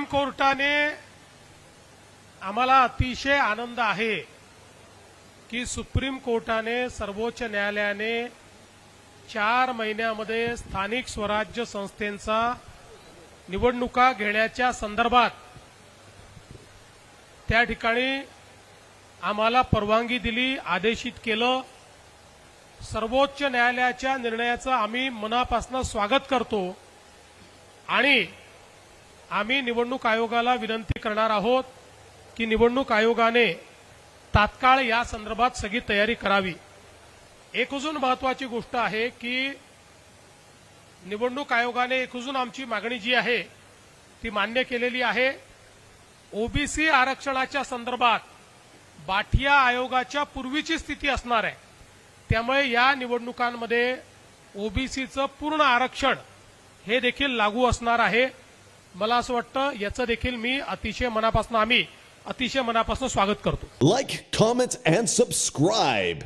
कोर्टाने आम्हाला अतिशय आनंद आहे की सुप्रीम कोर्टाने सर्वोच्च न्यायालयाने 4 महिन्यामध्ये स्थानिक स्वराज्य संस्थेंचा निवडणुका घेण्याच्या संदर्भात त्या ठिकाणी आम्हाला परवानगी दिली, आदेशित केलं। सर्वोच्च न्यायालयाच्या निर्णयाचं आम्ही मनापासून स्वागत करतो आणि आम्ही निवडणूक आयोगाला विनंती करणार आहोत की निवडणूक आयोगाने तात्काळ या संदर्भात सगळी तयारी करावी। एक अजून महत्त्वाची गोष्ट आहे की निवडणूक आयोगाने एक अजून आमची मागणी जी आहे ती मान्य केलेली आहे। ओबीसी आरक्षणाच्या संदर्भात बाठिया आयोगाच्या पूर्वीची स्थिती असणार आहे, त्यामुळे या निवडणुकांमध्ये ओबीसीचं पूर्ण आरक्षण हे देखील लागू असणार आहे। मला असं वाटतं याचं देखील मी अतिशय मनापासून स्वागत करतो। Like, comment, and subscribe.